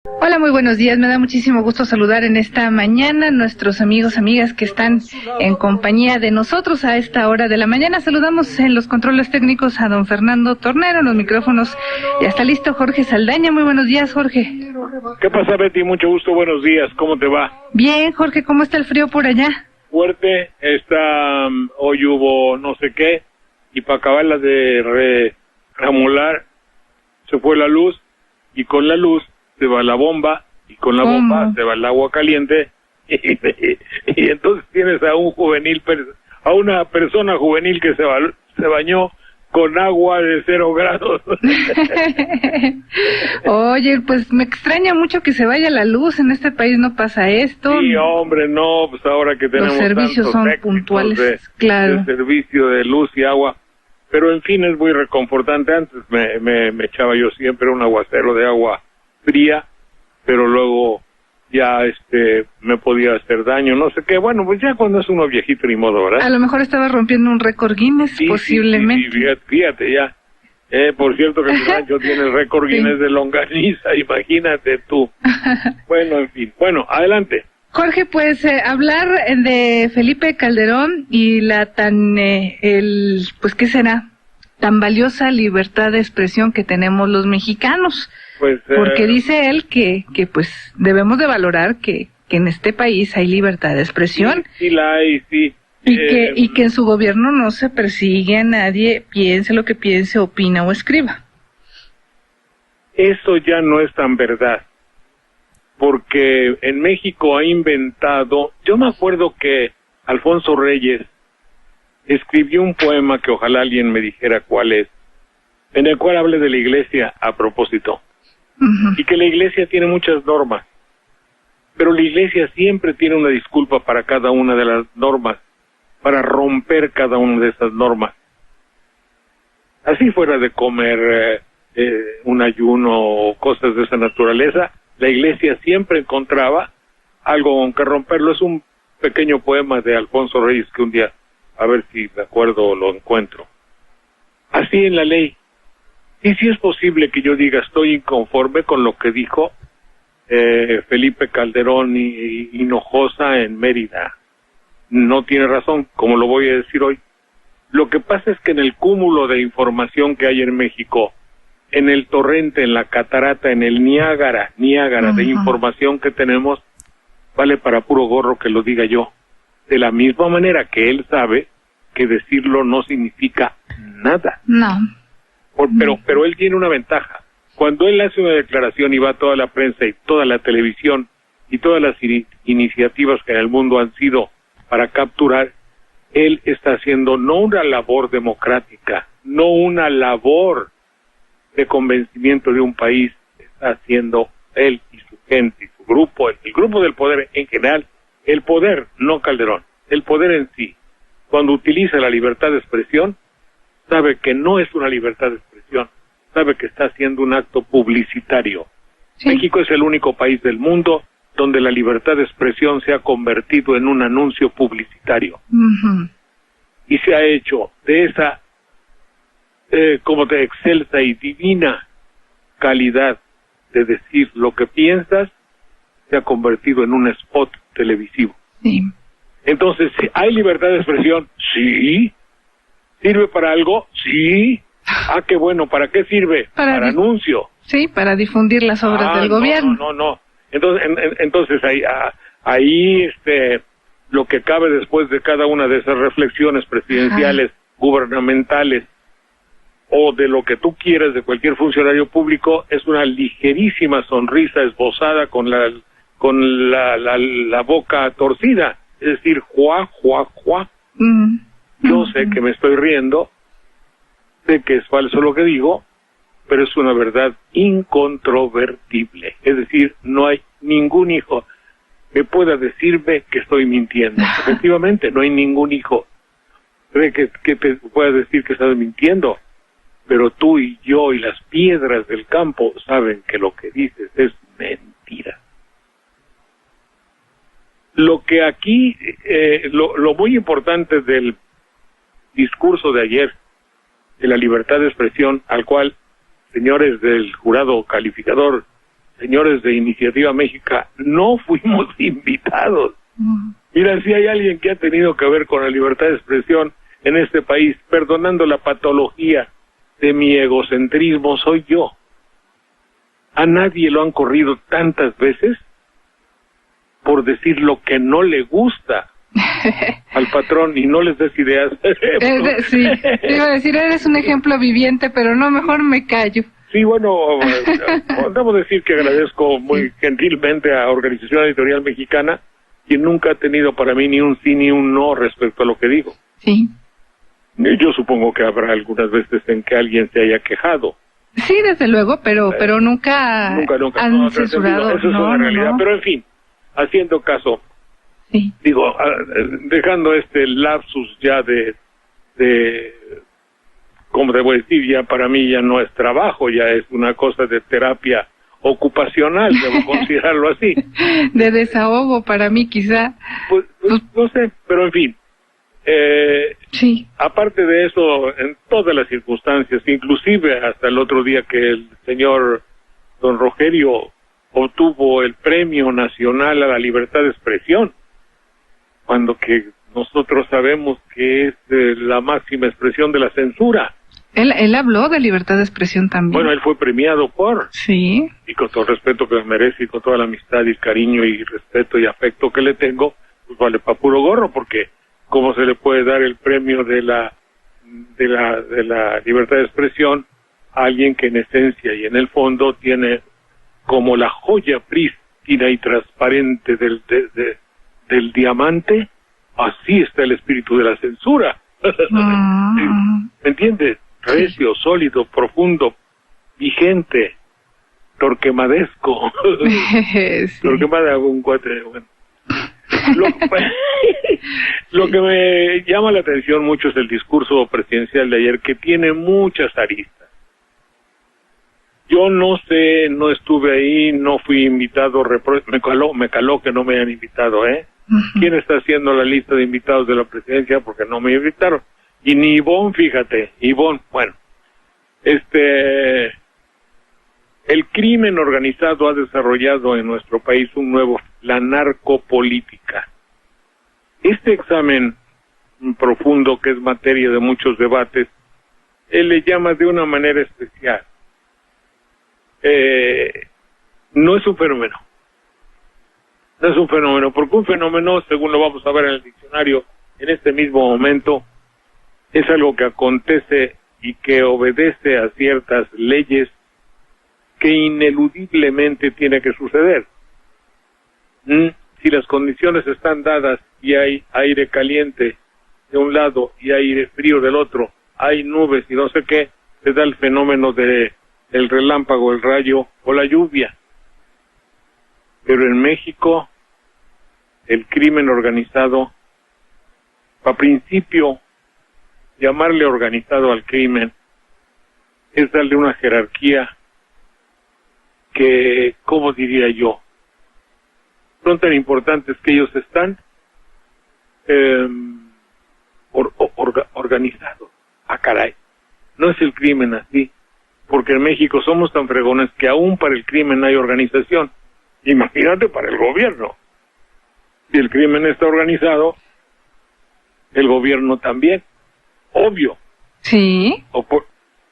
Hola, muy buenos días. Me da muchísimo gusto saludar en esta mañana nuestros amigos, amigas que están en compañía de nosotros a esta hora de la mañana. Saludamos en los controles técnicos a don Fernando Tornero, en los micrófonos. Ya está listo Jorge Saldaña. Muy buenos días, Jorge. ¿Qué pasa, Betty? Mucho gusto, buenos días. ¿Cómo te va? Bien, Jorge, ¿cómo está el frío por allá? Fuerte, hoy hubo no sé qué, y para acabarla de remolar, se fue la luz, y con la luz se va la bomba, y con la bomba se va el agua caliente, y entonces tienes a una persona juvenil que se bañó con agua de 0 grados. Oye, pues me extraña mucho que se vaya la luz. En este país no pasa esto. Sí, hombre, no, pues ahora que tenemos los servicios son puntuales, claro. de servicio de luz y agua, pero en fin es muy reconfortante. Antes me echaba yo siempre un aguacero de agua fría, pero luego ya me podía hacer daño, no sé qué. Bueno, pues ya cuando es uno viejito ni modo, ¿verdad? A lo mejor estaba rompiendo un récord Guinness, sí, posiblemente. Sí, fíjate ya. Por cierto que el rancho tiene el récord Guinness de longaniza, imagínate tú. Bueno, en fin. Bueno, adelante. Jorge, pues hablar de Felipe Calderón y la pues ¿qué será? Tan valiosa libertad de expresión que tenemos los mexicanos. Pues, porque dice él que pues debemos de valorar que en este país hay libertad de expresión. Sí la hay, sí. Y que en su gobierno no se persigue a nadie, piense lo que piense, opina o escriba. Eso ya no es tan verdad, porque en México ha inventado, yo me acuerdo que Alfonso Reyes escribió un poema que ojalá alguien me dijera cuál es, en el cual habla de la iglesia a propósito, y que la iglesia tiene muchas normas, pero la iglesia siempre tiene una disculpa para cada una de las normas, para romper cada una de esas normas. Así fuera de comer un ayuno o cosas de esa naturaleza, la iglesia siempre encontraba algo con que romperlo. Es un pequeño poema de Alfonso Reyes que un día, a ver si me acuerdo o lo encuentro. Así en la ley. Y si es posible que yo diga estoy inconforme con lo que dijo Felipe Calderón y Hinojosa en Mérida. No tiene razón, como lo voy a decir hoy. Lo que pasa es que en el cúmulo de información que hay en México, en el torrente, en la catarata, en el Niágara de información que tenemos, vale para puro gorro que lo diga yo. De la misma manera que él sabe que decirlo no significa nada. No. Pero él tiene una ventaja. Cuando él hace una declaración y va a toda la prensa y toda la televisión y todas las iniciativas que en el mundo han sido para capturar, él está haciendo no una labor democrática, no una labor de convencimiento de un país, está haciendo él y su gente y su grupo, el grupo del poder en general, el poder, no Calderón, el poder en sí, cuando utiliza la libertad de expresión, sabe que no es una libertad de expresión, sabe que está haciendo un acto publicitario. Sí. México es el único país del mundo donde la libertad de expresión se ha convertido en un anuncio publicitario. Y se ha hecho de esa como de excelsa y divina calidad de decir lo que piensas, se ha convertido en un spot televisivo. Sí. Entonces, ¿hay libertad de expresión? Sí. ¿Sirve para algo? Sí. Ah, qué bueno. ¿Para qué sirve? Para anuncio. Sí, para difundir las obras del gobierno. No. Entonces ahí lo que cabe después de cada una de esas reflexiones presidenciales, gubernamentales, o de lo que tú quieras de cualquier funcionario público, es una ligerísima sonrisa esbozada con la boca torcida, es decir, juá. Yo sé que me estoy riendo, sé que es falso lo que digo, pero es una verdad incontrovertible. Es decir, no hay ningún hijo que pueda decirme que estoy mintiendo. Efectivamente, no hay ningún hijo que te pueda decir que estás mintiendo, pero tú y yo y las piedras del campo saben que lo que dices es mentira. Lo que aquí, lo muy importante del discurso de ayer, de la libertad de expresión, al cual, señores del jurado calificador, señores de Iniciativa México, no fuimos invitados. Mira, si hay alguien que ha tenido que ver con la libertad de expresión en este país, perdonando la patología de mi egocentrismo, soy yo. A nadie lo han corrido tantas veces por decir lo que no le gusta al patrón, y no les des ideas. Sí, te iba a decir, eres un ejemplo viviente, pero no, mejor me callo. Sí, bueno, debo decir que agradezco muy gentilmente a Organización Editorial Mexicana, quien nunca ha tenido para mí ni un sí ni un no respecto a lo que digo. Sí. Yo supongo que habrá algunas veces en que alguien se haya quejado. Sí, desde luego, pero nunca han no, censurado. Eso es una realidad, pero en fin, haciendo caso, sí. Digo, dejando este lapsus ya de como debo decir, ya para mí ya no es trabajo, ya es una cosa de terapia ocupacional, debo considerarlo así. De desahogo para mí quizá. Pues no sé, pero en fin. Sí. Aparte de eso, en todas las circunstancias, inclusive hasta el otro día que el señor don Rogelio obtuvo el Premio Nacional a la Libertad de Expresión, cuando que nosotros sabemos que es la máxima expresión de la censura. Él habló de libertad de expresión también. Bueno, él fue premiado por... Sí. Y con todo el respeto que me merece y con toda la amistad y cariño y respeto y afecto que le tengo, pues vale pa' puro gorro, porque ¿cómo se le puede dar el premio de la libertad de expresión a alguien que en esencia y en el fondo tiene como la joya prístina y transparente del diamante? Así está el espíritu de la censura. ¿Me entiendes? Recio, sólido, profundo, vigente, torquemadesco. Sí. Torquemada, un cuate. Bueno. Lo que me llama la atención mucho es el discurso presidencial de ayer, que tiene muchas aristas. Yo no sé, no estuve ahí, no fui invitado, me caló que no me hayan invitado, ¿eh? ¿Quién está haciendo la lista de invitados de la presidencia? Porque no me invitaron. Y ni Ivonne, fíjate, Ivonne, bueno. El crimen organizado ha desarrollado en nuestro país un nuevo, la narcopolítica. Este examen profundo, que es materia de muchos debates, él le llama de una manera especial. No es un fenómeno. No es un fenómeno, porque un fenómeno, según lo vamos a ver en el diccionario en este mismo momento, es algo que acontece y que obedece a ciertas leyes que ineludiblemente tiene que suceder. Si las condiciones están dadas y hay aire caliente de un lado y aire frío del otro, hay nubes y no sé qué, se da el fenómeno de el relámpago, el rayo o la lluvia. Pero en México, el crimen organizado, a principio, llamarle organizado al crimen es darle una jerarquía que, ¿cómo diría yo? Son tan importantes que ellos están organizados. Ah, caray, no es el crimen así, porque en México somos tan fregones que aún para el crimen hay organización. Imagínate para el gobierno. Si el crimen está organizado, el gobierno también. Obvio. Sí. O por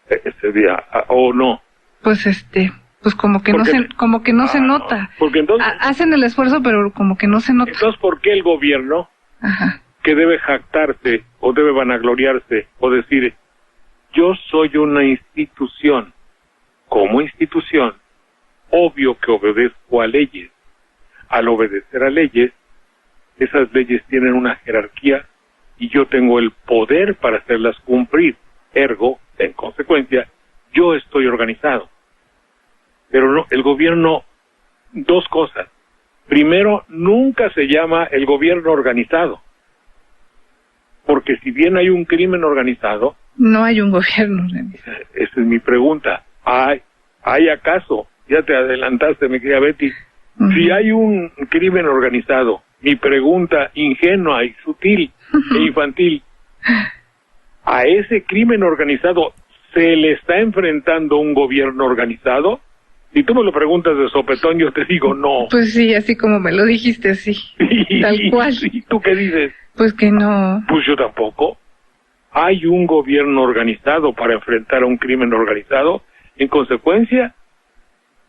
ese día, o no. Pues pues como que no se nota. Porque entonces hacen el esfuerzo, pero como que no se nota. Entonces, ¿por qué el gobierno, que debe jactarse o debe vanagloriarse o decir, yo soy una institución, como institución, obvio que obedezco a leyes? Al obedecer a leyes, esas leyes tienen una jerarquía y yo tengo el poder para hacerlas cumplir. Ergo, en consecuencia, yo estoy organizado. Pero no, el gobierno, dos cosas. Primero, nunca se llama el gobierno organizado. Porque si bien hay un crimen organizado... No hay un gobierno organizado. Esa es mi pregunta. ¿Hay acaso? Ya te adelantaste, mi querida Betty. Si hay un crimen organizado, mi pregunta ingenua y sutil e infantil, ¿a ese crimen organizado se le está enfrentando un gobierno organizado? Si tú me lo preguntas de sopetón, yo te digo no. Pues sí, así como me lo dijiste, sí. Tal cual. ¿Y tú qué dices? Pues que no. Pues yo tampoco. Hay un gobierno organizado para enfrentar a un crimen organizado. En consecuencia,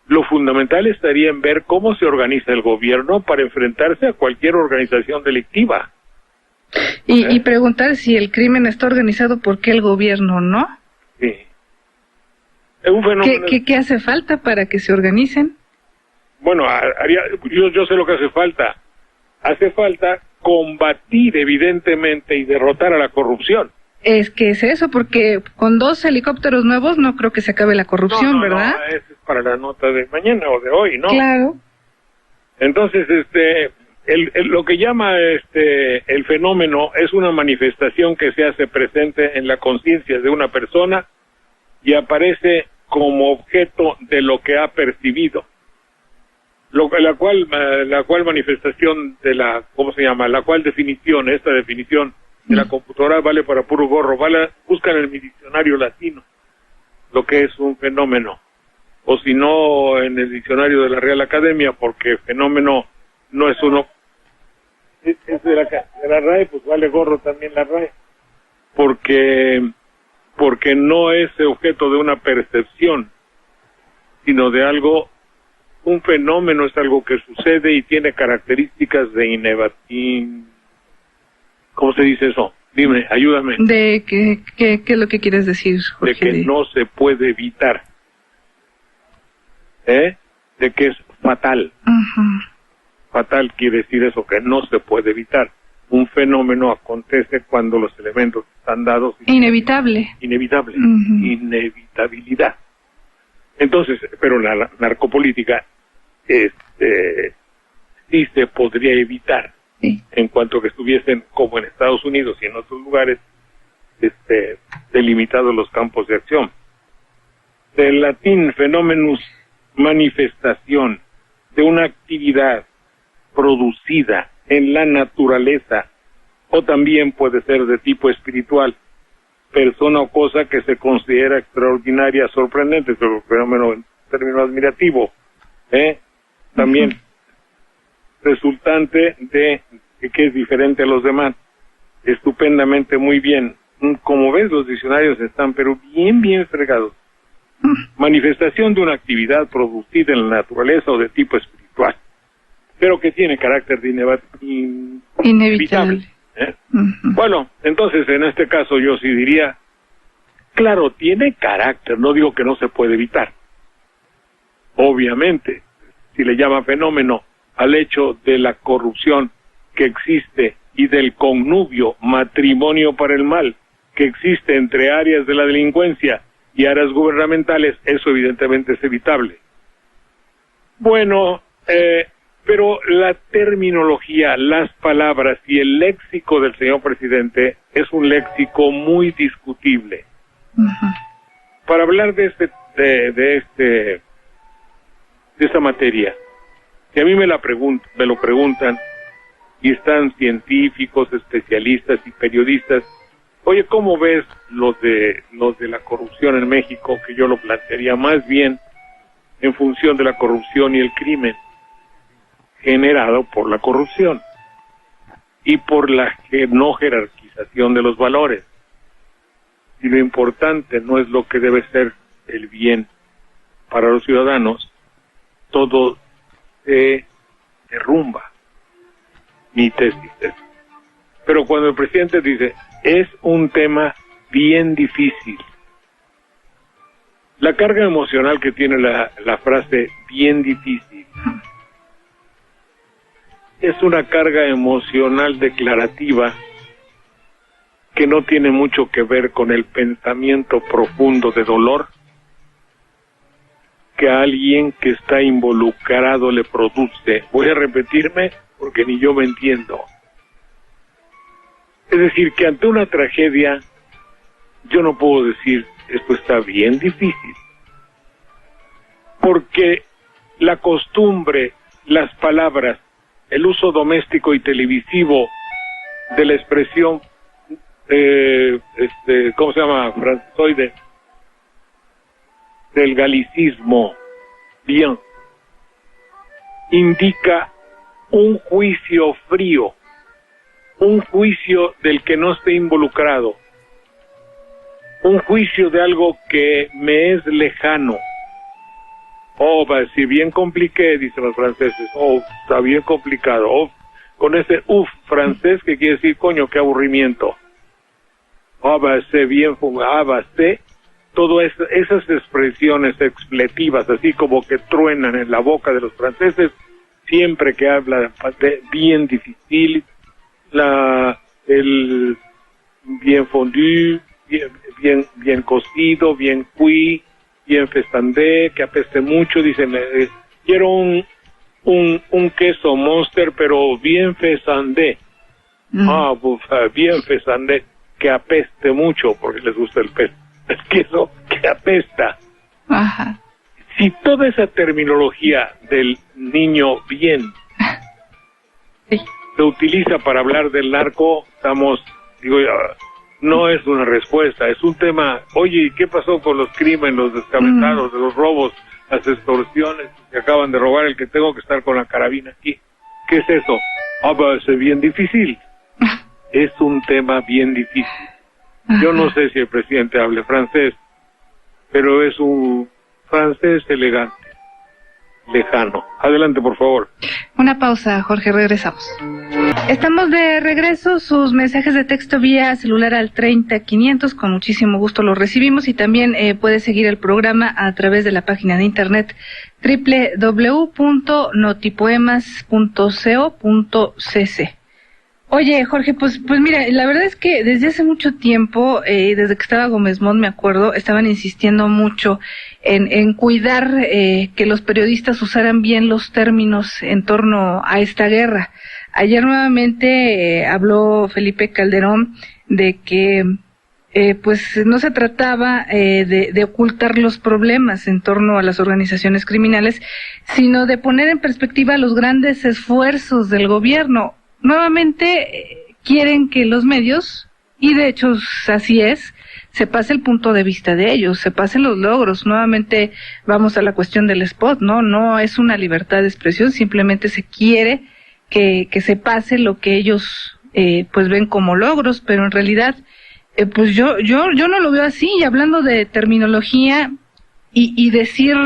lo fundamental estaría en ver cómo se organiza el gobierno para enfrentarse a cualquier organización delictiva. Y preguntar si el crimen está organizado, ¿por qué el gobierno no? Sí. Es un fenómeno. ¿Qué hace falta para que se organicen? Bueno, yo sé lo que hace falta. Hace falta combatir evidentemente y derrotar a la corrupción. Es que es eso, porque con 2 helicópteros nuevos no creo que se acabe la corrupción, ¿verdad? No, eso es para la nota de mañana o de hoy, ¿no? Claro. Entonces, lo que llama el fenómeno es una manifestación que se hace presente en la conciencia de una persona y aparece como objeto de lo que ha percibido. La cual manifestación de la cual definición, esta definición de la computadora vale para puro gorro, buscan en mi diccionario latino lo que es un fenómeno, o si no en el diccionario de la Real Academia, porque fenómeno no es uno, es de la RAE, pues vale gorro también la RAE, porque no es objeto de una percepción, sino de algo. Un fenómeno es algo que sucede y tiene características de ¿cómo se dice eso? Dime, ayúdame. ¿De qué es lo que quieres decir, Jorge? De que no se puede evitar. De que es fatal. Uh-huh. Fatal quiere decir eso, que no se puede evitar. Un fenómeno acontece cuando los elementos están dados. Inevitable. Inevitable. Uh-huh. Inevitabilidad. Entonces, pero la narcopolítica sí se podría evitar, sí, en cuanto que estuviesen, como en Estados Unidos y en otros lugares, delimitados los campos de acción. Del latín fenómenus, manifestación de una actividad producida en la naturaleza, o también puede ser de tipo espiritual, persona o cosa que se considera extraordinaria, sorprendente, es un fenómeno en término admirativo, también resultante de que es diferente a los demás, estupendamente, muy bien. Como ves, los diccionarios están pero bien fregados. Manifestación de una actividad producida en la naturaleza o de tipo espiritual, pero que tiene carácter de inevitable. Bueno, entonces en este caso yo sí diría, claro, tiene carácter, no digo que no se puede evitar. Obviamente, si le llama fenómeno al hecho de la corrupción que existe y del connubio, matrimonio para el mal, que existe entre áreas de la delincuencia y áreas gubernamentales, eso evidentemente es evitable. Bueno, pero la terminología, las palabras y el léxico del señor presidente es un léxico muy discutible. Uh-huh. Para hablar de esta materia, si a mí me lo preguntan, y están científicos, especialistas y periodistas, oye, ¿cómo ves los de la corrupción en México? Que yo lo plantearía más bien en función de la corrupción y el crimen generado por la corrupción y por la no jerarquización de los valores. Y lo importante no es lo que debe ser el bien para los ciudadanos, todo se derrumba. Mi tesis es. Pero cuando el presidente dice, es un tema bien difícil, la carga emocional que tiene la frase bien difícil es una carga emocional declarativa que no tiene mucho que ver con el pensamiento profundo de dolor que a alguien que está involucrado le produce. Voy a repetirme porque ni yo me entiendo. Es decir, que ante una tragedia yo no puedo decir esto está bien difícil, porque la costumbre, las palabras, el uso doméstico y televisivo de la expresión ¿cómo se llama? Francoide, del galicismo, bien, indica un juicio frío, un juicio del que no esté involucrado, un juicio de algo que me es lejano. Oh, si bien compliqué, dicen los franceses. Oh, está bien complicado. Oh, con ese francés que quiere decir, coño, qué aburrimiento. Oh, bien, todas esas expresiones expletivas, así como que truenan en la boca de los franceses, siempre que habla de bien difícil, el bien fondu, bien cocido, bien cuit, bien festandé, que apeste mucho, dicen, quiero un queso Monster, pero bien festandé. Bien festandé, que apeste mucho, porque les gusta el queso que apesta. Ajá. Si toda esa terminología del niño bien sí. se utiliza para hablar del narco, no es una respuesta, es un tema. Oye, ¿qué pasó con los crímenes, los descabetados, los robos, las extorsiones que acaban de robar, el que tengo que estar con la carabina aquí? ¿Qué es eso? Es bien difícil. Es un tema bien difícil. Yo no sé si el presidente hable francés, pero es un francés elegante, lejano. Adelante, por favor. Una pausa, Jorge, regresamos. Estamos de regreso, sus mensajes de texto vía celular al 30500, con muchísimo gusto los recibimos, y también puede seguir el programa a través de la página de internet www.notipoemas.co.cc. Oye, Jorge, pues mira, la verdad es que desde hace mucho tiempo, desde que estaba Gómez Mont, me acuerdo, estaban insistiendo mucho en cuidar que los periodistas usaran bien los términos en torno a esta guerra. Ayer nuevamente habló Felipe Calderón de que pues no se trataba de ocultar los problemas en torno a las organizaciones criminales, sino de poner en perspectiva los grandes esfuerzos del gobierno. Nuevamente quieren que los medios, y de hecho así es, se pase el punto de vista de ellos, se pasen los logros. Nuevamente vamos a la cuestión del spot, no es una libertad de expresión, simplemente se quiere que se pase lo que ellos pues ven como logros, pero en realidad pues yo no lo veo así. Y hablando de terminología y decir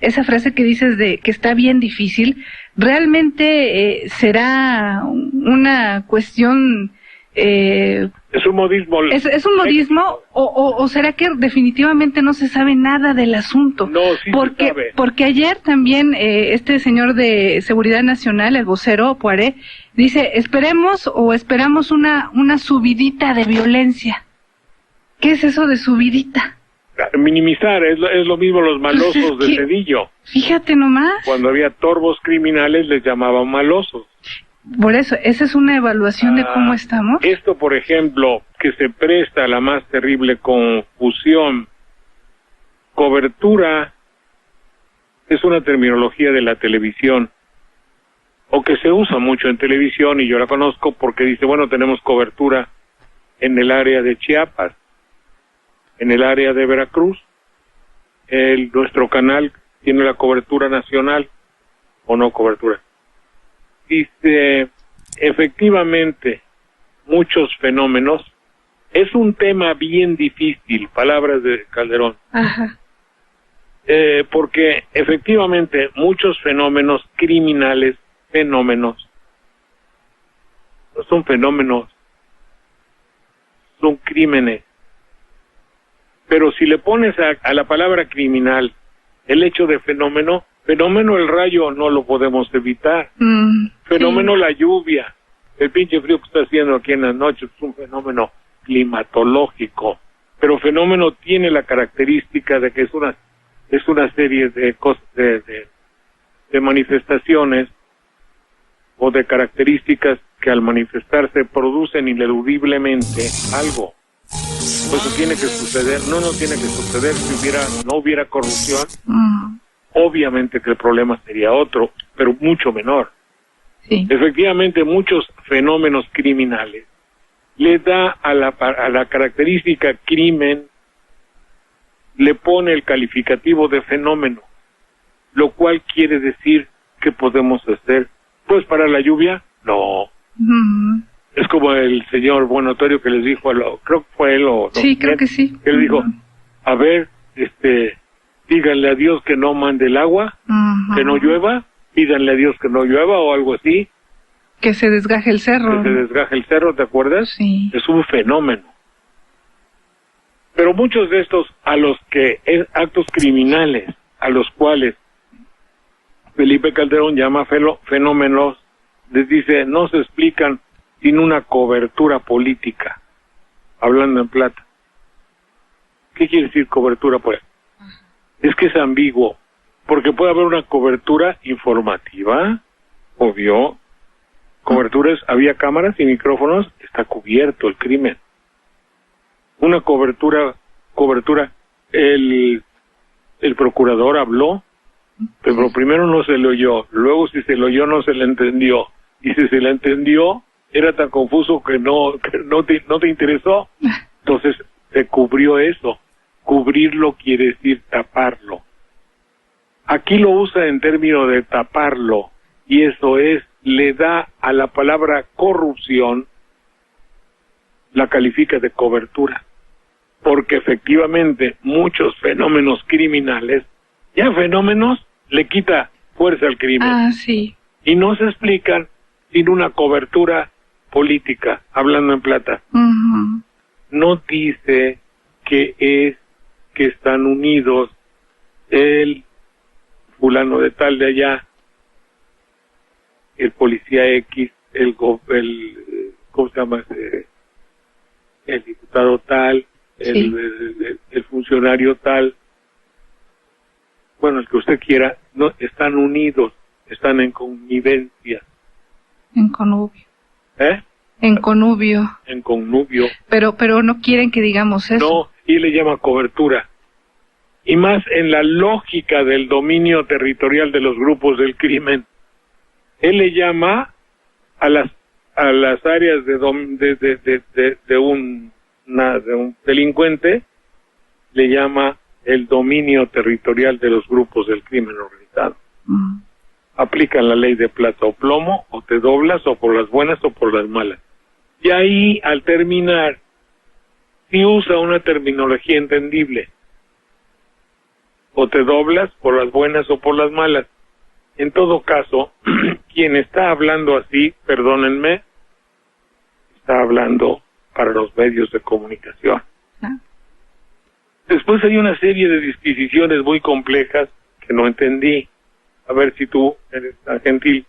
esa frase que dices de que está bien difícil, realmente será una cuestión es un modismo. ¿Es un modismo o será que definitivamente no se sabe nada del asunto? No, sí se sabe. Porque ayer también este señor de Seguridad Nacional, el vocero Poiré, dice, esperamos una subidita de violencia. ¿Qué es eso de subidita? Minimizar, es lo mismo los malosos de Cedillo. Fíjate nomás. Cuando había torbos criminales les llamaban malosos. Por eso, esa es una evaluación de cómo estamos. Esto, por ejemplo, que se presta a la más terrible confusión. Cobertura es una terminología de la televisión, o que se usa mucho en televisión, y yo la conozco porque dice, bueno, tenemos cobertura en el área de Chiapas, en el área de Veracruz, nuestro canal tiene la cobertura nacional, o no cobertura. Dice, efectivamente, muchos fenómenos, es un tema bien difícil, palabras de Calderón. Ajá. Porque efectivamente muchos fenómenos criminales, no son fenómenos, son crímenes. Pero si le pones a la palabra criminal el hecho de fenómeno el rayo no lo podemos evitar. Fenómeno sí. La lluvia, el pinche frío que está haciendo aquí en las noches es un fenómeno climatológico. Pero fenómeno tiene la característica de que es una serie de cosas, de manifestaciones o de características que al manifestarse producen ineludiblemente algo. Pues eso tiene que suceder, no tiene que suceder. Si no hubiera corrupción, obviamente que el problema sería otro, pero mucho menor. Sí. Efectivamente, muchos fenómenos criminales le da a la característica crimen, le pone el calificativo de fenómeno. lo cual quiere decir que podemos hacer. Pues para la lluvia, no. Es como el señor Buenotorio que les dijo, creo que fue él o... Sí, creo que sí. Que le dijo, a ver, díganle a Dios que no mande el agua, que no llueva, pídanle a Dios que no llueva o algo así. Que se desgaje el cerro. Que se desgaje el cerro, ¿te acuerdas? Sí. Es un fenómeno. Pero muchos de estos, a los que es actos criminales, a los cuales Felipe Calderón llama fenómenos, les dice, no se explican sin una cobertura política, hablando en plata. ¿Qué quiere decir cobertura política? Es que es ambiguo, porque puede haber una cobertura informativa, obvio. Coberturas, había cámaras y micrófonos, está cubierto el crimen. Una cobertura, el procurador habló, pero primero no se le oyó, luego si se le oyó no se le entendió, y si se le entendió, era tan confuso que no te interesó. Entonces se cubrió eso. Cubrirlo quiere decir taparlo. Aquí lo usa en términos de taparlo, y eso es, le da a la palabra corrupción, la califica de cobertura, porque efectivamente muchos fenómenos criminales, ya fenómenos, le quita fuerza al crimen. Ah, sí. Y no se explican sin una cobertura política, hablando en plata. No dice que están unidos el fulano de tal de allá, el policía X, ¿cómo se llama? El diputado tal, sí. el funcionario tal, bueno, el que usted quiera, no están unidos, están en connivencia. En connubio. ¿Eh? En connubio. En connubio. Pero no quieren que digamos eso. No, y le llama cobertura. Y más en la lógica del dominio territorial de los grupos del crimen. Él le llama a las áreas de un delincuente, le llama el dominio territorial de los grupos del crimen organizado. Aplican la ley de plata o plomo, o te doblas, o por las buenas o por las malas. Y ahí, al terminar, si usa una terminología entendible, o te doblas por las buenas o por las malas. En todo caso, quien está hablando así, perdónenme, está hablando para los medios de comunicación. Después hay una serie de disquisiciones muy complejas que no entendí. A ver si tú eres tan gentil.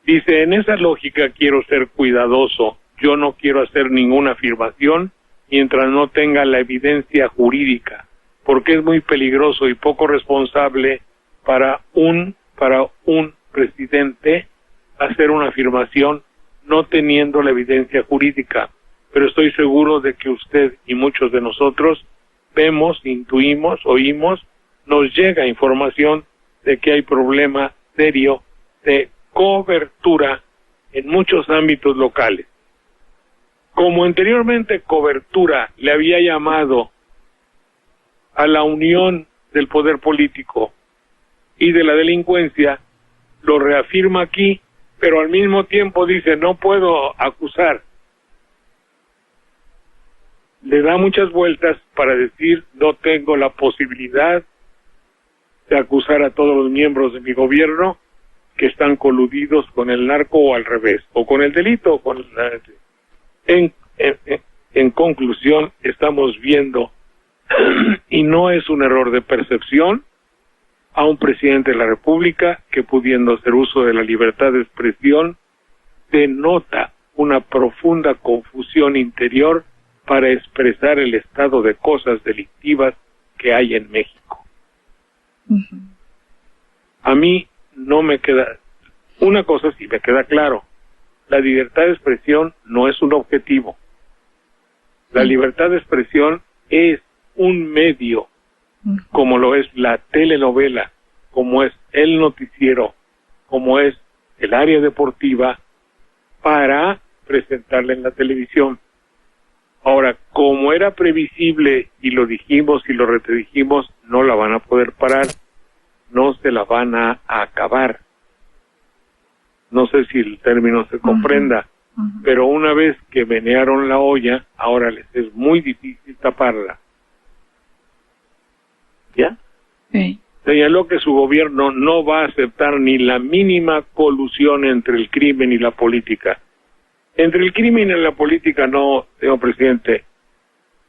Dice, en esa lógica quiero ser cuidadoso. Yo no quiero hacer ninguna afirmación mientras no tenga la evidencia jurídica, porque es muy peligroso y poco responsable para un presidente hacer una afirmación no teniendo la evidencia jurídica. Pero estoy seguro de que usted y muchos de nosotros vemos, intuimos, oímos, nos llega información de que hay problema serio de cobertura en muchos ámbitos locales. Como anteriormente cobertura le había llamado a la unión del poder político y de la delincuencia, lo reafirma aquí, pero al mismo tiempo dice, no puedo acusar. Le da muchas vueltas para decir, no tengo la posibilidad de acusar a todos los miembros de mi gobierno que están coludidos con el narco o al revés, o con el delito o con en conclusión, estamos viendo, y no es un error de percepción, a un presidente de la República que, pudiendo hacer uso de la libertad de expresión, denota una profunda confusión interior para expresar el estado de cosas delictivas que hay en México. A mí no me queda, una cosa sí me queda claro, la libertad de expresión no es un objetivo. La libertad de expresión es un medio, como lo es la telenovela, como es el noticiero, como es el área deportiva, para presentarla en la televisión. Ahora, como era previsible, y lo dijimos y lo retradijimos, no la van a poder parar. no se la van a acabar. No sé si el término se comprenda, pero una vez que menearon la olla, ahora les es muy difícil taparla. ¿Ya? Sí. Señaló que su gobierno no va a aceptar ni la mínima colusión entre el crimen y la política. Entre el crimen y la política no, señor presidente.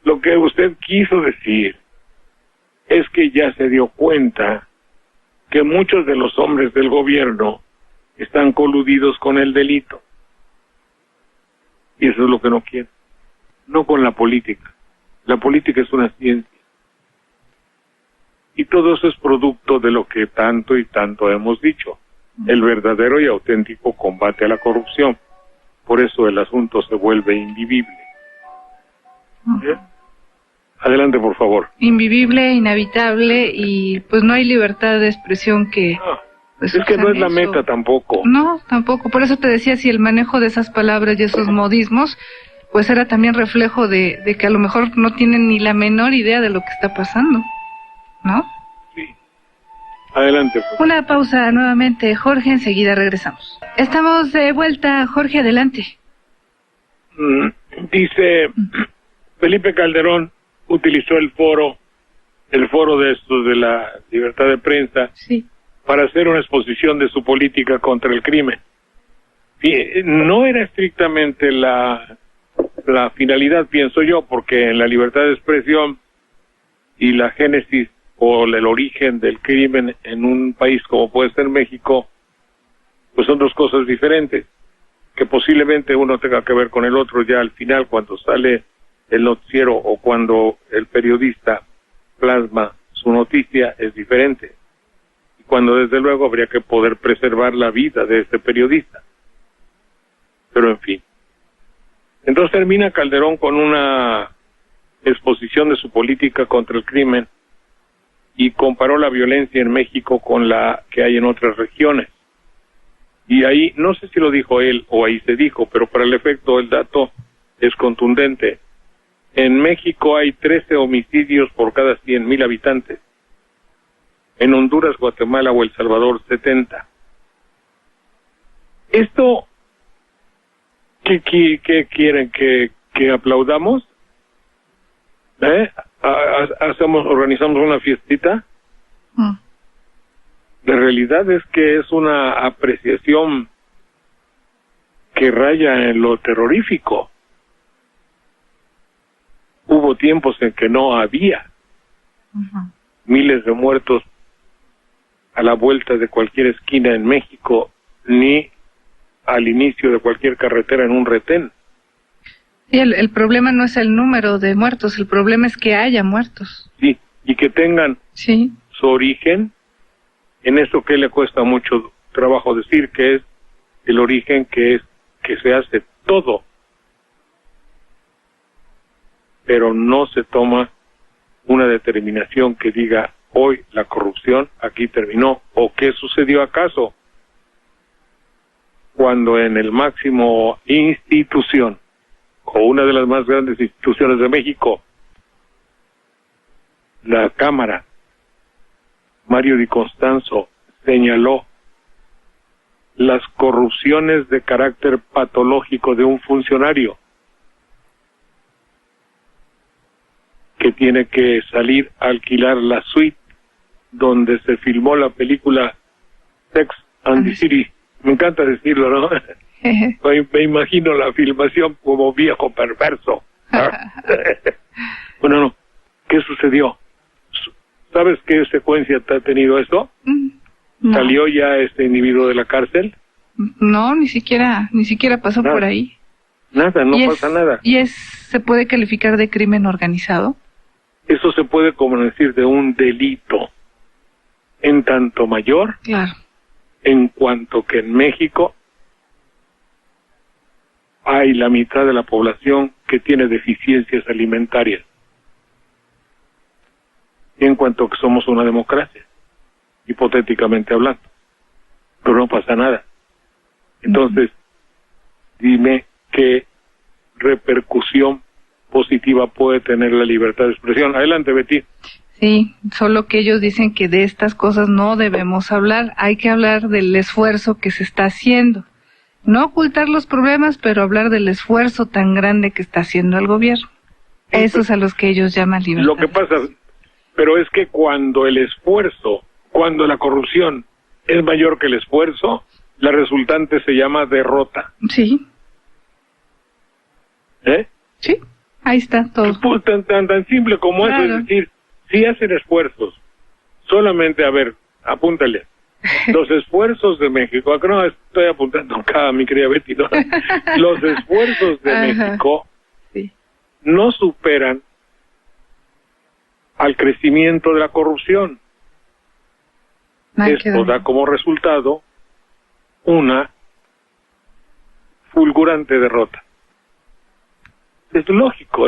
Lo que usted quiso decir es que ya se dio cuenta que muchos de los hombres del gobierno están coludidos con el delito. Y eso es lo que no quiere. No con la política. La política es una ciencia. Y todo eso es producto de lo que tanto y tanto hemos dicho. El verdadero y auténtico combate a la corrupción. Por eso el asunto se vuelve invivible. Adelante, por favor. Invivible, inhabitable, y pues no hay libertad de expresión que... Pues, es que no es la meta tampoco. No, tampoco. Por eso te decía, si el manejo de esas palabras y esos modismos, pues era también reflejo de que a lo mejor no tienen ni la menor idea de lo que está pasando, ¿no? Sí. Adelante. Pues. Una pausa nuevamente, Jorge, enseguida regresamos. Estamos de vuelta, Jorge, adelante. Dice, Felipe Calderón utilizó el foro de estos de la libertad de prensa, sí, para hacer una exposición de su política contra el crimen. No era estrictamente la finalidad, pienso yo, porque en la libertad de expresión y la génesis o el origen del crimen en un país como puede ser México, pues son dos cosas diferentes, que posiblemente uno tenga que ver con el otro ya al final, cuando sale el noticiero o cuando el periodista plasma su noticia, es diferente. Y cuando desde luego habría que poder preservar la vida de este periodista. Pero en fin. Entonces termina Calderón con una exposición de su política contra el crimen y comparó la violencia en México con la que hay en otras regiones. Y ahí, no sé si lo dijo él o ahí se dijo, pero para el efecto el dato es contundente. En México hay 13 homicidios por cada 100,000 habitantes. En Honduras, Guatemala o El Salvador, 70. ¿Esto qué quieren que aplaudamos? Organizamos una fiestita. La realidad es que es una apreciación que raya en lo terrorífico. Hubo tiempos en que no había miles de muertos a la vuelta de cualquier esquina en México, ni al inicio de cualquier carretera en un retén. Sí, el problema no es el número de muertos, el problema es que haya muertos. Sí, y que tengan su origen en eso que le cuesta mucho trabajo decir, que es el origen que se hace todo, pero no se toma una determinación que diga hoy la corrupción aquí terminó, o qué sucedió acaso cuando en el máximo institución o una de las más grandes instituciones de México, la Cámara, Mario Di Constanzo señaló las corrupciones de carácter patológico de un funcionario que tiene que salir a alquilar la suite donde se filmó la película Sex and the City. Me encanta decirlo, ¿no? Me imagino la filmación como viejo perverso. Bueno, no. ¿Qué sucedió? ¿Sabes qué secuencia ha tenido esto? No. ¿Salió ya este individuo de la cárcel? No, ni siquiera pasó por ahí. Nada, no pasa nada. ¿Y se puede calificar de crimen organizado? Eso se puede como decir de un delito, en tanto mayor, claro, en cuanto que en México hay la mitad de la población que tiene deficiencias alimentarias, en cuanto que somos una democracia, hipotéticamente hablando, pero no pasa nada. Entonces, dime qué repercusión positiva puede tener la libertad de expresión. Adelante, Betty. Sí, solo que ellos dicen que de estas cosas no debemos hablar, hay que hablar del esfuerzo que se está haciendo. No ocultar los problemas, pero hablar del esfuerzo tan grande que está haciendo el gobierno. Esos a los que ellos llaman libertad. Lo que pasa, pero es que cuando la corrupción es mayor que el esfuerzo, la resultante se llama derrota. Sí. Sí, ahí está todo. Pues, tan simple como eso, es decir, si hacen esfuerzos, solamente, a ver, apúntale, los esfuerzos de México, acá no estoy apuntando acá, mi querida Betty, ¿no? Los esfuerzos de México no superan al crecimiento de la corrupción. Esto da como resultado una fulgurante derrota. Es lógico.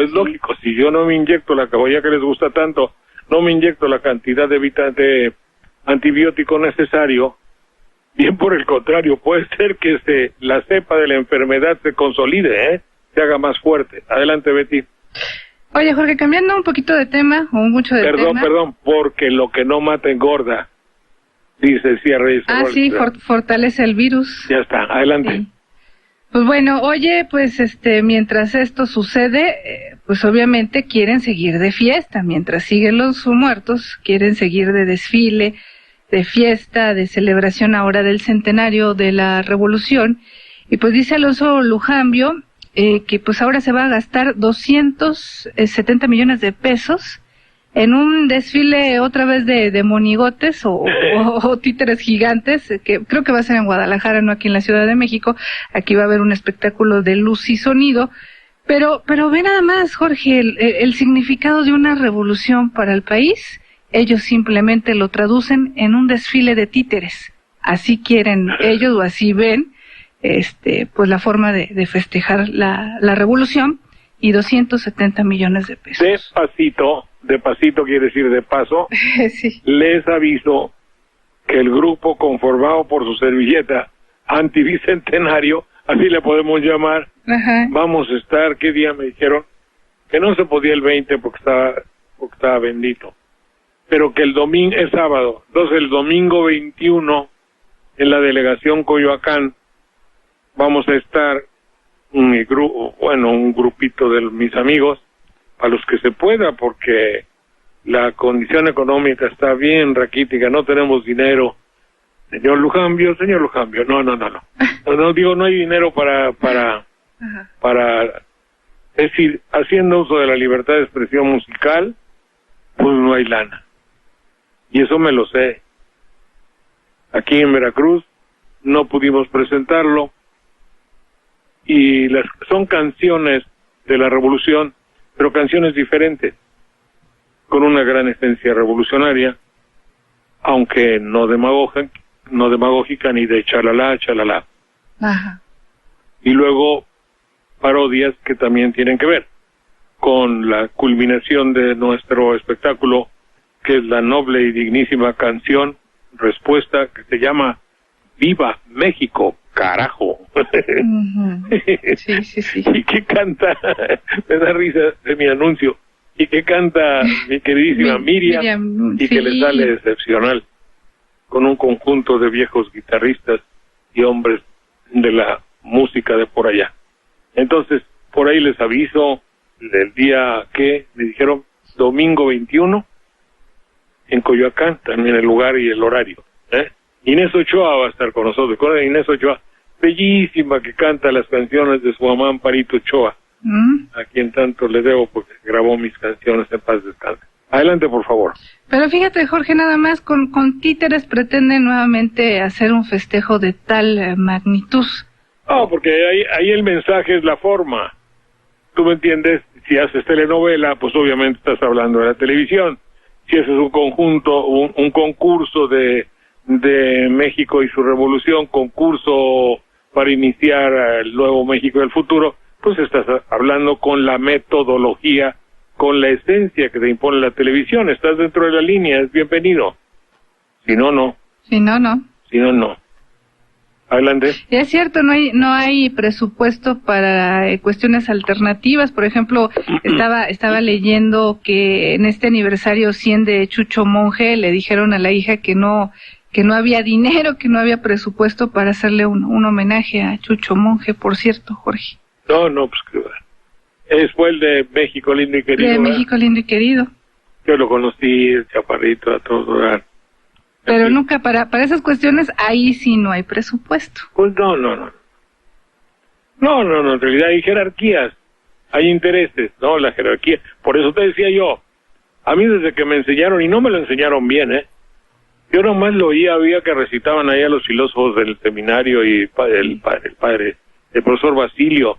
Si yo no me inyecto la caboya que les gusta tanto, no me inyecto la cantidad de antibiótico necesario, bien por el contrario, puede ser que la cepa de la enfermedad se consolide, se haga más fuerte. Adelante, Betty. Oye, Jorge, cambiando un poquito de tema, o mucho de tema. Perdón, porque lo que no mata engorda, dice Cierre. Sí, fortalece el virus. Ya está, adelante. Sí. Pues bueno, oye, pues mientras esto sucede, pues obviamente quieren seguir de fiesta, mientras siguen los muertos, quieren seguir de desfile, de fiesta, de celebración ahora del centenario de la Revolución, y pues dice Alonso Lujambio que pues ahora se va a gastar 270 millones de pesos en un desfile otra vez de monigotes o títeres gigantes, que creo que va a ser en Guadalajara, no aquí en la Ciudad de México. Aquí va a haber un espectáculo de luz y sonido, pero ve nada más, Jorge, el significado de una revolución para el país. Ellos simplemente lo traducen en un desfile de títeres. Así quieren ellos, o así ven pues la forma de festejar la revolución, y 270 millones de pesos. Despacito quiere decir de paso. Sí. Les aviso que el grupo conformado por su servilleta antibicentenario, así le podemos llamar, vamos a estar, ¿qué día me dijeron? Que no se podía el 20 porque estaba bendito, pero que el domingo es sábado, entonces el domingo 21 en la delegación Coyoacán vamos a estar un grupito de mis amigos, a los que se pueda, porque la condición económica está bien raquítica, no tenemos dinero. Señor Lujambio, no hay dinero para es decir, haciendo uso de la libertad de expresión musical, pues no hay lana. Y eso me lo sé. Aquí en Veracruz no pudimos presentarlo, y son canciones de la revolución, pero canciones diferentes, con una gran esencia revolucionaria, aunque no demagógica ni de chalala. Y luego parodias que también tienen que ver con la culminación de nuestro espectáculo, que es la noble y dignísima canción respuesta que se llama Viva México, carajo. Sí. ¿Y qué canta? Me da risa de mi anuncio. ¿Y qué canta mi queridísima Miriam? Y que le sale excepcional, con un conjunto de viejos guitarristas y hombres de la música de por allá. Entonces, por ahí les aviso el día que me dijeron, domingo 21 en Coyoacán, también el lugar y el horario. Inés Ochoa va a estar con nosotros. ¿Recuerdan Inés Ochoa? Bellísima, que canta las canciones de su mamá Amparito Ochoa, a quien tanto le debo porque grabó mis canciones, en paz descanse. Adelante, por favor. Pero fíjate, Jorge, nada más con títeres pretenden nuevamente hacer un festejo de tal magnitud. Porque ahí el mensaje es la forma. ¿Tú me entiendes? Si haces telenovela, pues obviamente estás hablando de la televisión. Si haces un concurso de México y su revolución, concurso para iniciar el nuevo México del futuro, pues estás hablando con la metodología, con la esencia que te impone la televisión. Estás dentro de la línea, es bienvenido. Si no, no. Adelante. Y es cierto, no hay presupuesto para cuestiones alternativas. Por ejemplo, estaba leyendo que en este aniversario 100 de Chucho Monje le dijeron a la hija que no había dinero, que no había presupuesto para hacerle un homenaje a Chucho Monje, por cierto, Jorge. No, pues fue el de México lindo y querido. De México lindo y querido. Yo lo conocí, el chaparrito, a todo dar. Pero aquí, nunca para esas cuestiones, ahí sí no hay presupuesto. Pues no, en realidad hay jerarquías, hay intereses, ¿no? La jerarquía. Por eso te decía yo, a mí desde que me enseñaron, y no me lo enseñaron bien, yo nomás lo oía, había que recitaban allá los filósofos del seminario y el profesor Basilio,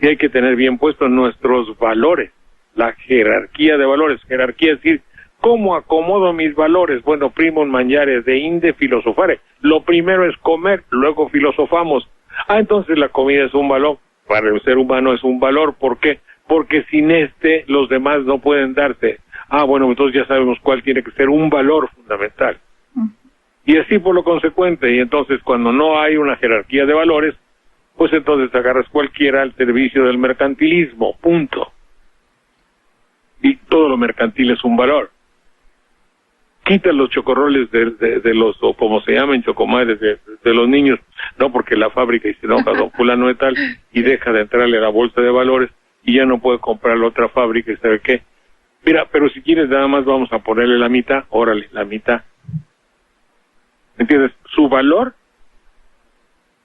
y hay que tener bien puestos nuestros valores, la jerarquía de valores. Jerarquía es decir, ¿cómo acomodo mis valores? Bueno, primum mañare de inde filosofare. Lo primero es comer, luego filosofamos. Entonces la comida es un valor. Para el ser humano es un valor. ¿Por qué? Porque sin los demás no pueden darse. Bueno, entonces ya sabemos cuál tiene que ser un valor fundamental. Y así por lo consecuente. Y entonces cuando no hay una jerarquía de valores, pues entonces agarras cualquiera al servicio del mercantilismo. Punto. Y todo lo mercantil es un valor. Quita los chocorroles de los, o como se llaman, chocomadres de los niños, no porque la fábrica y se enoja don fulano de tal, y deja de entrarle a la bolsa de valores, y ya no puede comprar la otra fábrica, y sabe qué. Mira, pero si quieres nada más vamos a ponerle la mitad, órale, la mitad. ¿Entiendes? Su valor,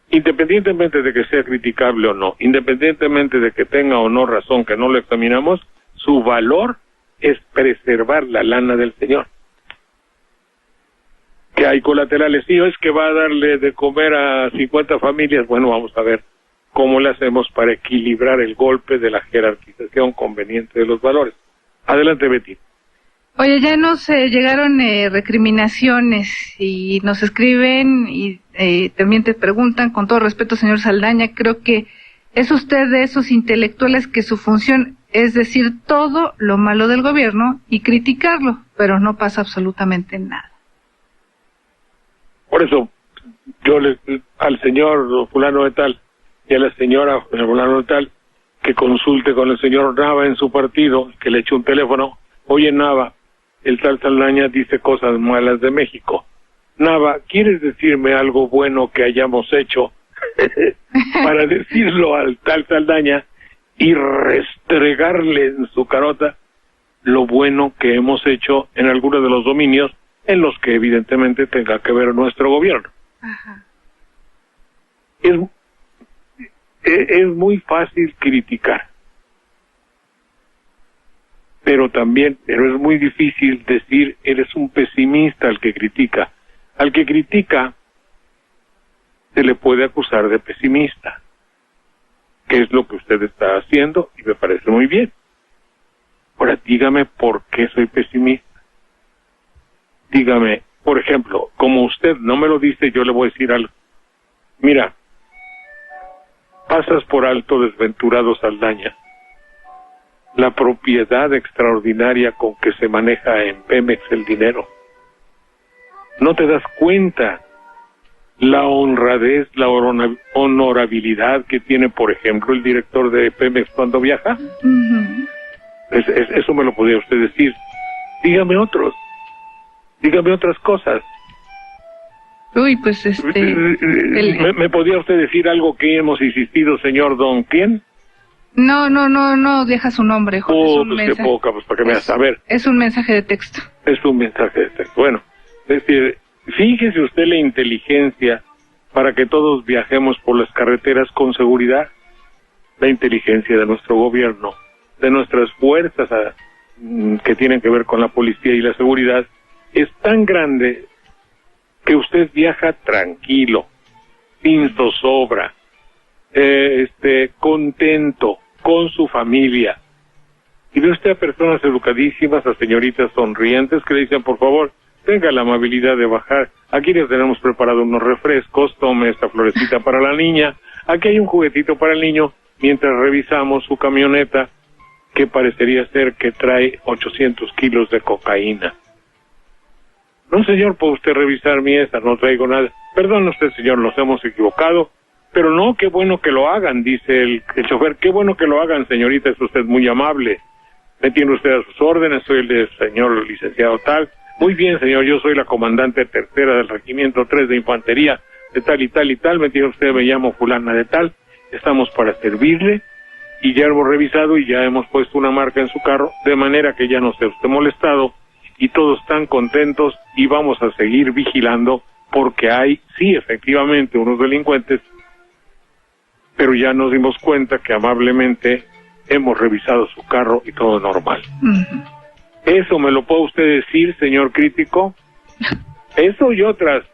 independientemente de que sea criticable o no, independientemente de que tenga o no razón, que no lo examinamos, su valor es preservar la lana del Señor. Que hay colaterales, sí, es que va a darle de comer a 50 familias, bueno, vamos a ver cómo le hacemos para equilibrar el golpe de la jerarquización conveniente de los valores. Adelante, Betty. Oye, ya nos llegaron recriminaciones y nos escriben y también te preguntan, con todo respeto, señor Saldaña, creo que es usted de esos intelectuales que su función es decir todo lo malo del gobierno y criticarlo, pero no pasa absolutamente nada. Por eso, yo al señor fulano de tal y a la señora fulano de tal, que consulte con el señor Nava en su partido, que le eche un teléfono. Oye, Nava, el tal Saldaña dice cosas malas de México. Nava, ¿quieres decirme algo bueno que hayamos hecho para decirlo al tal Saldaña y restregarle en su carota lo bueno que hemos hecho en algunos de los dominios en los que evidentemente tenga que ver nuestro gobierno? Ajá. Es muy fácil criticar, pero es muy difícil decir eres un pesimista al que critica. Al que critica se le puede acusar de pesimista, que es lo que usted está haciendo y me parece muy bien. Ahora dígame por qué soy pesimista. Dígame, por ejemplo, como usted no me lo dice, yo le voy a decir algo. Mira, pasas por alto, desventurado Saldaña, la propiedad extraordinaria con que se maneja en Pemex el dinero. No te das cuenta la honradez, la honorabilidad que tiene, por ejemplo, el director de Pemex cuando viaja. Uh-huh. Eso me lo podría usted decir. Dígame otras cosas. Uy, pues ¿Me podría usted decir algo que hemos insistido, señor Don quién? No deja su nombre, Jorge. Es un mensaje. Qué poca, pues para que me veas saber. Es un mensaje de texto. Es un mensaje de texto. Bueno, es decir, fíjese usted la inteligencia para que todos viajemos por las carreteras con seguridad. La inteligencia de nuestro gobierno, de nuestras fuerzas que tienen que ver con la policía y la seguridad, es tan grande que usted viaja tranquilo, sin zozobra, contento, con su familia. Y ve usted a personas educadísimas, a señoritas sonrientes que le dicen, por favor, tenga la amabilidad de bajar. Aquí les tenemos preparado unos refrescos, tome esta florecita para la niña, aquí hay un juguetito para el niño, mientras revisamos su camioneta, que parecería ser que trae 800 kilos de cocaína. No, señor, puede usted revisar mi esa, no traigo nada. Perdón usted, señor, nos hemos equivocado. Pero no, qué bueno que lo hagan, dice el chofer. Qué bueno que lo hagan, señorita, es usted muy amable. Me tiene usted a sus órdenes, soy el señor licenciado tal. Muy bien, señor, yo soy la comandante tercera del regimiento 3 de infantería de tal y tal y tal. Me tiene usted, me llamo fulana de tal. Estamos para servirle y ya hemos revisado y ya hemos puesto una marca en su carro, de manera que ya no esté usted molestado y todos están contentos y vamos a seguir vigilando porque hay, sí, efectivamente, unos delincuentes, pero ya nos dimos cuenta que amablemente hemos revisado su carro y todo normal. ¿Eso me lo puede usted decir, señor crítico? Eso y otras,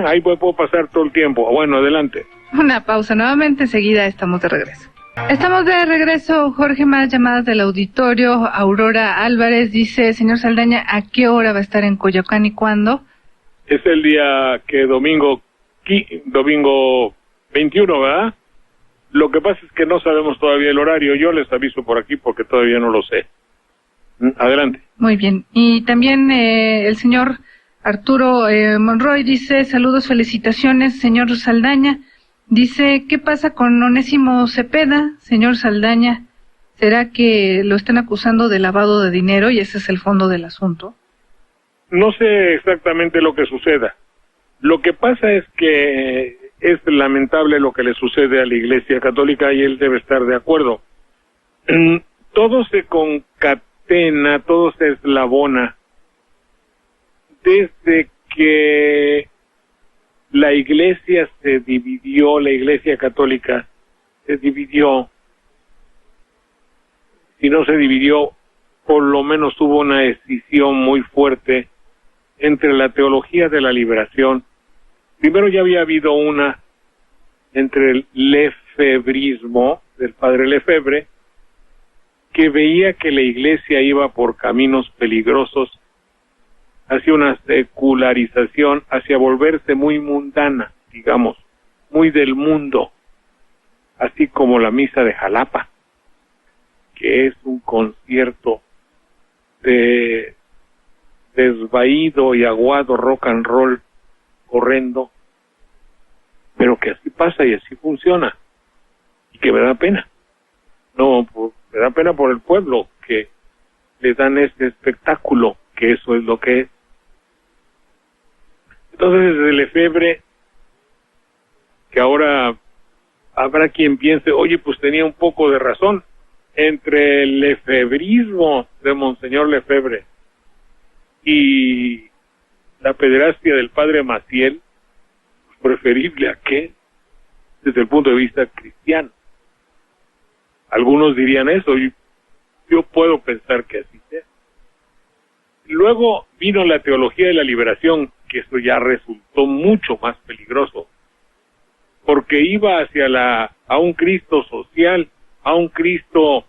ahí puedo pasar todo el tiempo. Bueno, adelante. Una pausa, nuevamente enseguida estamos de regreso. Estamos de regreso, Jorge, más llamadas del auditorio. Aurora Álvarez dice, señor Saldaña, ¿a qué hora va a estar en Coyoacán y cuándo? Es el día que domingo 21, ¿verdad? Lo que pasa es que no sabemos todavía el horario. Yo les aviso por aquí porque todavía no lo sé. Adelante. Muy bien. Y también el señor Arturo Monroy dice, saludos, felicitaciones, señor Saldaña. Dice, ¿qué pasa con Onésimo Cepeda, señor Saldaña? ¿Será que lo están acusando de lavado de dinero y ese es el fondo del asunto? No sé exactamente lo que suceda. Lo que pasa es que es lamentable lo que le sucede a la Iglesia Católica y él debe estar de acuerdo. Todo se concatena, todo se eslabona desde que la Iglesia se dividió, la Iglesia Católica se dividió. Si no se dividió, por lo menos hubo una escisión muy fuerte entre la teología de la liberación. Primero ya había habido una entre el lefebrismo del padre Lefebvre, que veía que la Iglesia iba por caminos peligrosos hacia una secularización, hacia volverse muy mundana, digamos, muy del mundo, así como la misa de Jalapa, que es un concierto de desvaído y aguado rock and roll horrendo, pero que así pasa y así funciona, y que me da pena. No, me da pena por el pueblo, que le dan este espectáculo, que eso es lo que es. Entonces, desde Lefebvre, que ahora habrá quien piense, oye, pues tenía un poco de razón, entre el lefebrismo de Monseñor Lefebvre y la pederastia del padre Maciel, preferible a qué, desde el punto de vista cristiano. Algunos dirían eso, y yo puedo pensar que así sea. Luego vino la teología de la liberación, que eso ya resultó mucho más peligroso, porque iba hacia a un Cristo social, a un Cristo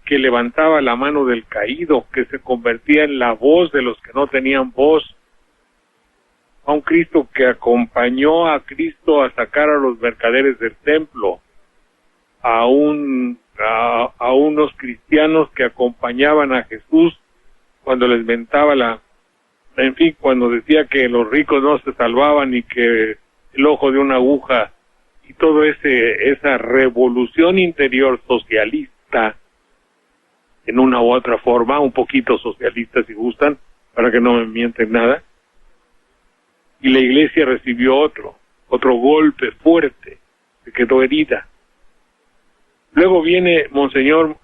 que levantaba la mano del caído, que se convertía en la voz de los que no tenían voz, a un Cristo que acompañó a Cristo a sacar a los mercaderes del templo, a unos cristianos que acompañaban a Jesús cuando les mentaba cuando decía que los ricos no se salvaban y que el ojo de una aguja, y todo esa revolución interior socialista, en una u otra forma, un poquito socialista si gustan, para que no me mienten nada. Y la Iglesia recibió otro golpe fuerte, se quedó herida. Luego viene Monseñor,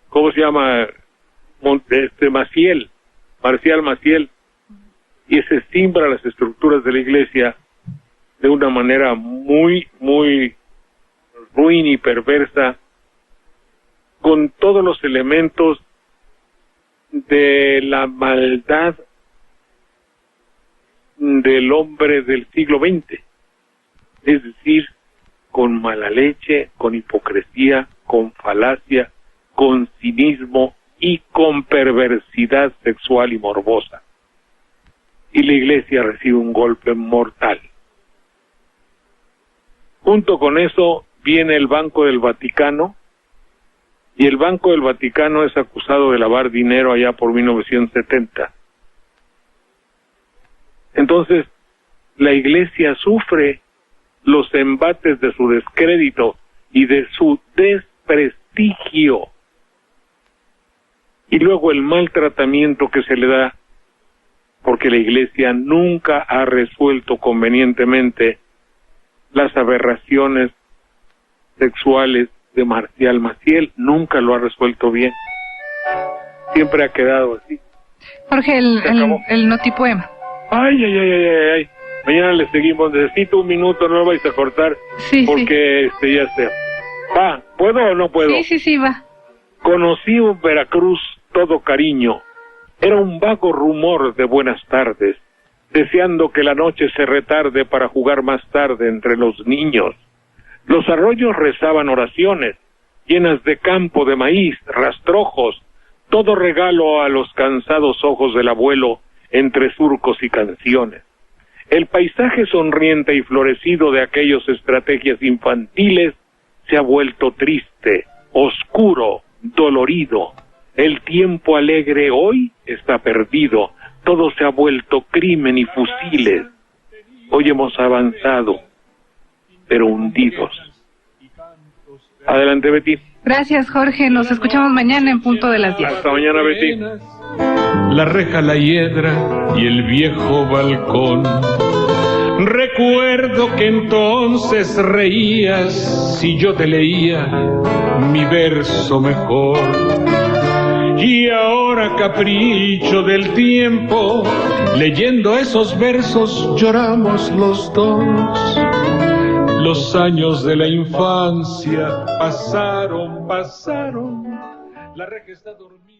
¿cómo se llama? Marcial Maciel, y se simbra las estructuras de la Iglesia de una manera muy, muy ruin y perversa, con todos los elementos de la maldad del hombre del siglo XX, es decir, con mala leche, con hipocresía, con falacia, con cinismo y con perversidad sexual y morbosa. Y la Iglesia recibe un golpe mortal. Junto con eso viene el Banco del Vaticano, y el Banco del Vaticano es acusado de lavar dinero allá por 1970. Entonces, la Iglesia sufre los embates de su descrédito y de su desprestigio. Y luego el mal tratamiento que se le da, porque la Iglesia nunca ha resuelto convenientemente las aberraciones sexuales de Marcial Maciel, nunca lo ha resuelto bien. Siempre ha quedado así. Jorge, el notipoema. Ay. Mañana le seguimos. Necesito un minuto, no lo vais a cortar. Sí, porque sí. Ya sé. Va, ¿puedo o no puedo? Sí, va. Conocí un Veracruz todo cariño. Era un vago rumor de buenas tardes, deseando que la noche se retarde para jugar más tarde entre los niños. Los arroyos rezaban oraciones, llenas de campo de maíz, rastrojos, todo regalo a los cansados ojos del abuelo entre surcos y canciones. El paisaje sonriente y florecido de aquellas estrategias infantiles se ha vuelto triste, oscuro, dolorido. El tiempo alegre hoy está perdido, todo se ha vuelto crimen y fusiles. Hoy hemos avanzado, pero hundidos. Adelante, Betty. Gracias, Jorge. Nos escuchamos mañana en punto de las 10. Hasta mañana, Betty. La reja, la hiedra y el viejo balcón. Recuerdo que entonces reías si yo te leía mi verso mejor. Y ahora, capricho del tiempo, leyendo esos versos lloramos los dos. Los años de la infancia pasaron, la reja está dormida.